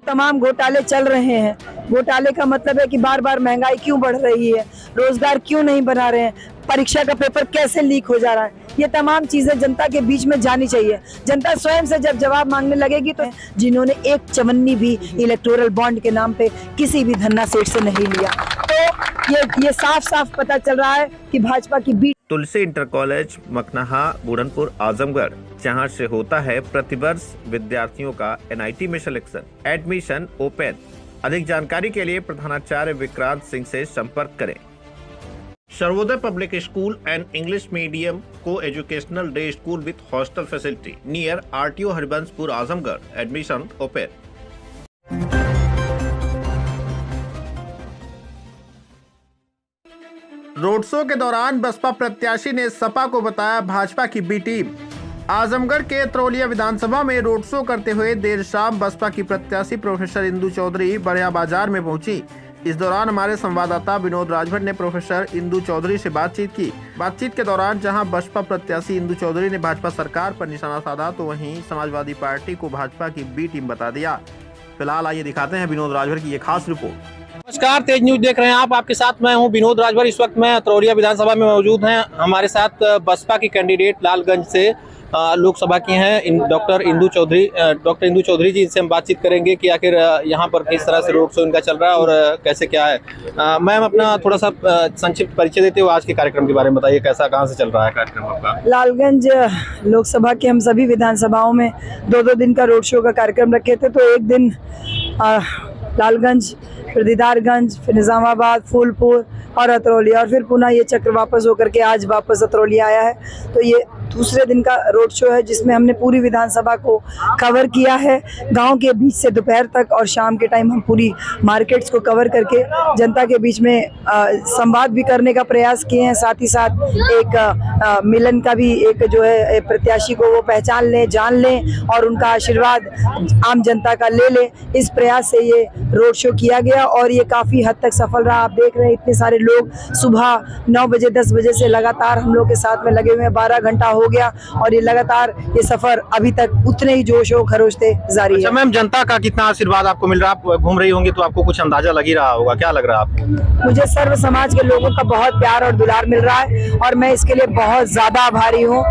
तमाम घोटाले चल रहे हैं। घोटाले का मतलब है कि बार बार महंगाई क्यों बढ़ रही है, रोजगार क्यों नहीं बना रहे हैं, परीक्षा का पेपर कैसे लीक हो जा रहा है, ये तमाम चीजें जनता के बीच में जानी चाहिए। जनता स्वयं से जब जवाब मांगने लगेगी तो जिन्होंने एक चवन्नी भी इलेक्टोरल बॉन्ड के नाम पे किसी भी धन्ना सेठ से नहीं लिया, तो ये साफ साफ पता चल रहा है कि भाजपा की बी तुलसी इंटर कॉलेज मकनहा बुरनपुर आजमगढ़, जहां से होता है प्रतिवर्ष विद्यार्थियों का NIT में सिलेक्शन, एडमिशन ओपन। अधिक जानकारी के लिए प्रधानाचार्य विक्रांत सिंह से संपर्क करें। Sarvodaya public school and English medium को educational day school with hostel facility near RTO Haribanshpur Azamgarh, admission open. Road show के दौरान बसपा प्रत्याशी ने सपा को बताया भाजपा की बी टीम। आजमगढ़ के तरौलिया विधानसभा में रोड शो करते हुए देर शाम बसपा की प्रत्याशी प्रोफेसर इंदु चौधरी बढ़िया बाजार में पहुंची। इस दौरान हमारे संवाददाता विनोद राजभर ने प्रोफेसर इंदु चौधरी से बातचीत की। बातचीत के दौरान जहां बसपा प्रत्याशी इंदु चौधरी ने भाजपा सरकार पर निशाना साधा, तो वहीं समाजवादी पार्टी को भाजपा की बी टीम बता दिया। फिलहाल आइए दिखाते हैं विनोद राजभर की ये खास रिपोर्ट। नमस्कार, तेज न्यूज देख रहे हैं आप। आपके साथ मैं हूं विनोद राजभर। इस वक्त मैं तरौलिया विधानसभा में मौजूद हैं। हमारे साथ बसपा की कैंडिडेट लालगंज से लोकसभा की हैं डॉक्टर इंदु चौधरी जी। इनसे हम बातचीत करेंगे कि आखिर यहां पर किस तरह से रोड शो इनका चल रहा है और कैसे क्या है। मैम, अपना थोड़ा सा संक्षिप्त परिचय देते हुए आज के कार्यक्रम के बारे में बताइए, कैसा कहां से चल रहा है कार्यक्रम आपका? लालगंज लोकसभा के हम सभी विधानसभाओं में 2-2 दिन का रोड शो का कार्यक्रम रखे थे। तो एक दिन लालगंज, फिर दीदारगंज, फिर निजामाबाद, फूलपुर और अतरौलिया, और फिर पुनः ये चक्र वापस होकर के आज वापस अतरौलिया आया है। तो ये दूसरे दिन का रोड शो है जिसमें हमने पूरी विधानसभा को कवर किया है। गांव के बीच से दोपहर तक और शाम के टाइम हम पूरी मार्केट्स को कवर करके जनता के बीच में संवाद भी करने का प्रयास किए हैं। साथ ही साथ एक मिलन का भी एक जो है प्रत्याशी को वो पहचान लें, जान लें और उनका आशीर्वाद आम जनता का ले लें, इस प्रयास से ये रोड शो किया गया और ये काफ़ी हद तक सफल रहा। आप देख रहे हैं इतने सारे लोग सुबह 9 बजे 10 बजे से लगातार हम लोग के साथ में लगे हुए हैं। 12 घंटा हो गया और ये लगातार ये सफर अभी तक उतने ही जोश और खरोश से जारी है। मैम, जनता का कितना आशीर्वाद आपको मिल रहा है? आप घूम रही होंगी तो आपको कुछ अंदाजा लग ही रहा होगा, क्या लग रहा है आपको? मुझे सर्व समाज के लोगों का बहुत प्यार और दुलार मिल रहा है और मैं इसके लिए बहुत ज्यादा आभारी हूँ।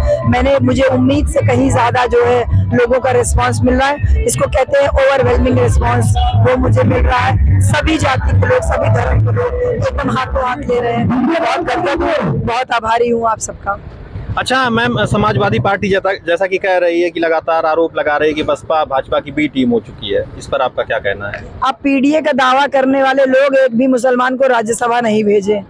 मुझे उम्मीद से कहीं ज्यादा जो है लोगों का रिस्पांस मिल रहा है। इसको कहते हैं ओवरवेलमिंग रिस्पांस, वो मुझे मिल रहा है। सभी जाति के लोग, सभी धर्म के लोग एकदम हाथों हाथ ले रहे हैं। बहुत गदगद हूँ, बहुत आभारी हूँ आप सबका। अच्छा मैम, समाजवादी पार्टी जैसा कि कह रही है कि लगातार आरोप लगा रही है कि बसपा भाजपा की बी टीम हो चुकी है, इस पर आपका क्या कहना है? अब पीडीए का दावा करने वाले लोग एक भी मुसलमान को राज्यसभा नहीं भेजे।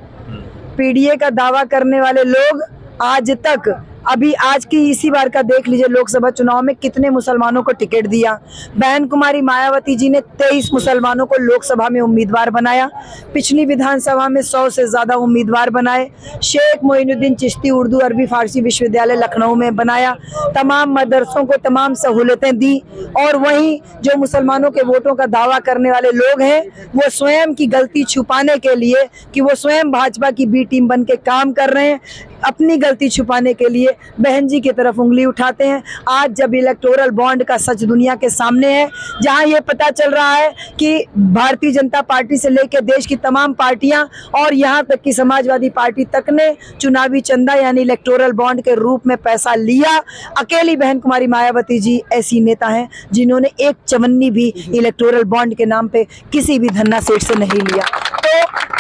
पीडीए का दावा करने वाले लोग आज तक, अभी आज की इसी बार का देख लीजिए, लोकसभा चुनाव में कितने मुसलमानों को टिकट दिया। बहन कुमारी मायावती जी ने 23 मुसलमानों को लोकसभा में उम्मीदवार बनाया। पिछली विधानसभा में 100 से ज्यादा उम्मीदवार बनाए। शेख मोइनुद्दीन चिश्ती उर्दू अरबी फारसी विश्वविद्यालय लखनऊ में बनाया। तमाम मदरसों को तमाम सहूलतें दी। और वहीं जो मुसलमानों के वोटों का दावा करने वाले लोग हैं, वो स्वयं की गलती छुपाने के लिए कि वो स्वयं भाजपा की बी टीम बन के काम कर रहे हैं, अपनी गलती छुपाने के लिए बहन जी की तरफ उंगली उठाते हैं। आज जब इलेक्टोरल बॉन्ड का सच दुनिया के सामने है, जहां ये पता चल रहा है कि भारतीय जनता पार्टी से लेकर देश की तमाम पार्टियां और यहां तक कि समाजवादी पार्टी तक ने चुनावी चंदा यानी इलेक्टोरल बॉन्ड के रूप में पैसा लिया। अकेली बहन कुमारी मायावती जी ऐसी नेता हैं जिन्होंने एक चवन्नी भी इलेक्टोरल बॉन्ड के नाम पे किसी भी धन्ना सेठ से नहीं लिया।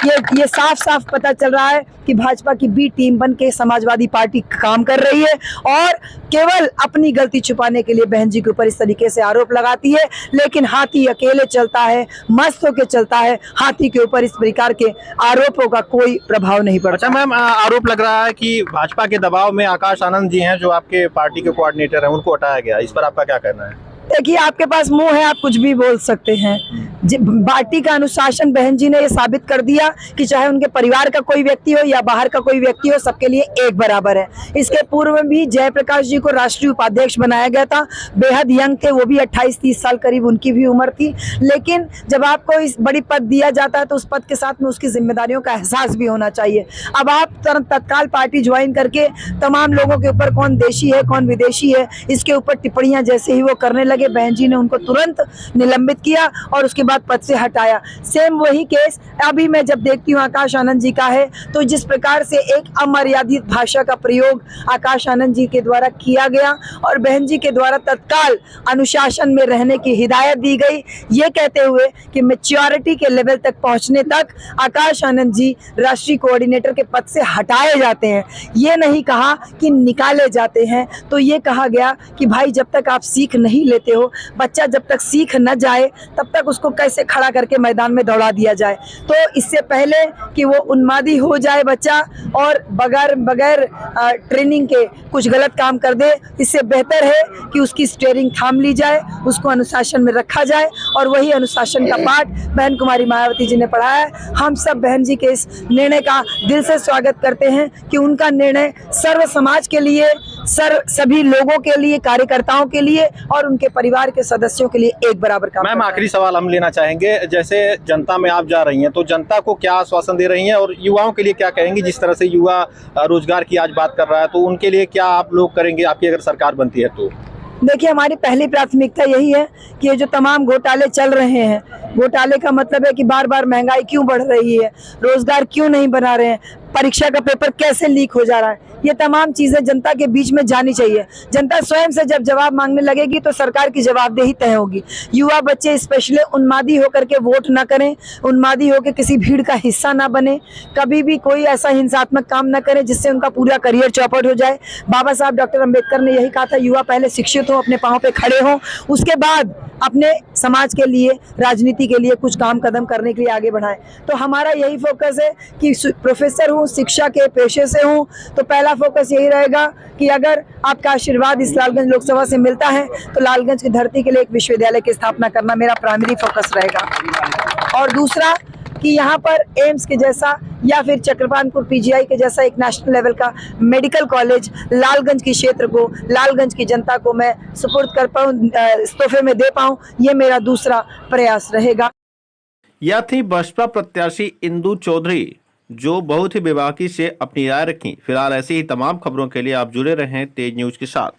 तो ये साफ साफ पता चल रहा है कि भाजपा की बी टीम बन के समाजवादी पार्टी काम कर रही है और केवल अपनी गलती छुपाने के लिए बहन जी के ऊपर इस तरीके से आरोप लगाती है। लेकिन हाथी अकेले चलता है, मस्त होकर चलता है। हाथी के ऊपर इस प्रकार के आरोपों का कोई प्रभाव नहीं पड़ता। अच्छा मैम, आरोप लग रहा है कि भाजपा के दबाव में आकाश आनंद जी हैं जो आपके पार्टी के कोऑर्डिनेटर हैं, उनको हटाया गया, इस पर आपका क्या कहना है? देखिए, आपके पास मुंह है, आप कुछ भी बोल सकते हैं। पार्टी का अनुशासन बहन जी ने ये साबित कर दिया कि चाहे उनके परिवार का कोई व्यक्ति हो या बाहर का कोई व्यक्ति हो, सबके लिए एक बराबर है। इसके पूर्व में भी जयप्रकाश जी को राष्ट्रीय उपाध्यक्ष बनाया गया था। बेहद यंग थे वो भी, 28-30 साल करीब उनकी भी उम्र थी। लेकिन जब आपको इस बड़ी पद दिया जाता है तो उस पद के साथ में उसकी जिम्मेदारियों का एहसास भी होना चाहिए। अब आप तत्काल पार्टी ज्वाइन करके तमाम लोगों के ऊपर कौन देशी है कौन विदेशी है इसके ऊपर टिप्पणियां जैसे ही वो करने लगे, लगे बहन जी ने उनको तुरंत निलंबित किया और उसके बाद पद से हटाया। सेम वही केस अभी मैं जब देखती हूँ आकाश आनंद जी का है, तो जिस प्रकार से एक अमर्यादित भाषा का प्रयोग आकाश आनंद जी के द्वारा किया गया और बहन जी के द्वारा तत्काल अनुशासन में रहने की हिदायत दी गई, ये कहते हुए कि मैच्योरिटी के लेवल तक पहुंचने तक आकाश आनंद जी राष्ट्रीय कोऑर्डिनेटर के पद से हटाए जाते हैं। ये नहीं कहा कि निकाले जाते हैं। तो ये कहा गया कि भाई जब तक आप सीख नहीं लेते हो, बच्चा जब तक सीख न जाए तब तक उसको कैसे खड़ा करके मैदान में दौड़ा दिया जाए। तो इससे पहले कि वो उन्मादी हो जाए बच्चा और बगैर ट्रेनिंग के कुछ गलत काम कर दे, इससे बेहतर है कि उसकी स्टीयरिंग थाम ली जाए, उसको अनुशासन में रखा जाए और वही अनुशासन का पाठ बहन कुमारी मायावती जी ने पढ़ाया है। हम सब बहन जी के इस निर्णय का दिल से स्वागत करते हैं कि उनका निर्णय सर्व समाज के लिए, सभी लोगों के लिए, कार्यकर्ताओं के लिए और उनके परिवार के सदस्यों के लिए एक बराबर काम। मैम, आखिरी सवाल हम लेना चाहेंगे, जैसे जनता में आप जा रही हैं तो जनता को क्या आश्वासन दे रही हैं और युवाओं के लिए क्या कहेंगी? जिस तरह से युवा रोजगार की आज बात कर रहा है, तो उनके लिए क्या आप लोग करेंगे आपकी अगर सरकार बनती है तो? देखिए, हमारी पहली प्राथमिकता यही है कि ये जो तमाम घोटाले चल रहे हैं, घोटाले का मतलब है कि बार बार महंगाई क्यों बढ़ रही है, रोजगार क्यों नहीं बना रहे हैं, परीक्षा का पेपर कैसे लीक हो जा रहा है, ये तमाम चीजें जनता के बीच में जानी चाहिए। जनता स्वयं से जब जवाब मांगने लगेगी तो सरकार की जवाबदेही तय होगी। युवा बच्चे स्पेशली उन्मादी होकर के वोट ना करें, उन्मादी होकर किसी भीड़ का हिस्सा ना बने, कभी भी कोई ऐसा हिंसात्मक काम ना करें जिससे उनका पूरा करियर चौपट हो जाए। बाबा साहब डॉक्टर अंबेडकर ने यही कहा था, युवा पहले शिक्षित हो, अपने पांव पे खड़े हों, उसके बाद अपने समाज के लिए, राजनीति के लिए कुछ काम कदम करने के लिए आगे बढ़ाएं। तो हमारा यही फोकस है कि प्रोफेसर हूँ, शिक्षा के पेशे से हूँ, तो पहला फोकस यही रहेगा कि अगर आपका आशीर्वाद इस लालगंज लोकसभा से मिलता है तो लालगंज की धरती के लिए एक विश्वविद्यालय की स्थापना करना मेरा प्राइमरी फोकस रहेगा। और दूसरा कि यहाँ पर एम्स के जैसा या फिर चक्रपानपुर पीजीआई के जैसा एक नेशनल लेवल का मेडिकल कॉलेज लालगंज की क्षेत्र को, लालगंज की जनता को मैं सुपुर्द कर पाऊँ, तोहफे में दे पाऊँ, ये मेरा दूसरा प्रयास रहेगा। यह थी बसपा प्रत्याशी इंदु चौधरी, जो बहुत ही बेबाकी से अपनी राय रखी। फिलहाल ऐसी ही तमाम खबरों के लिए आप जुड़े रहें तेज न्यूज के साथ।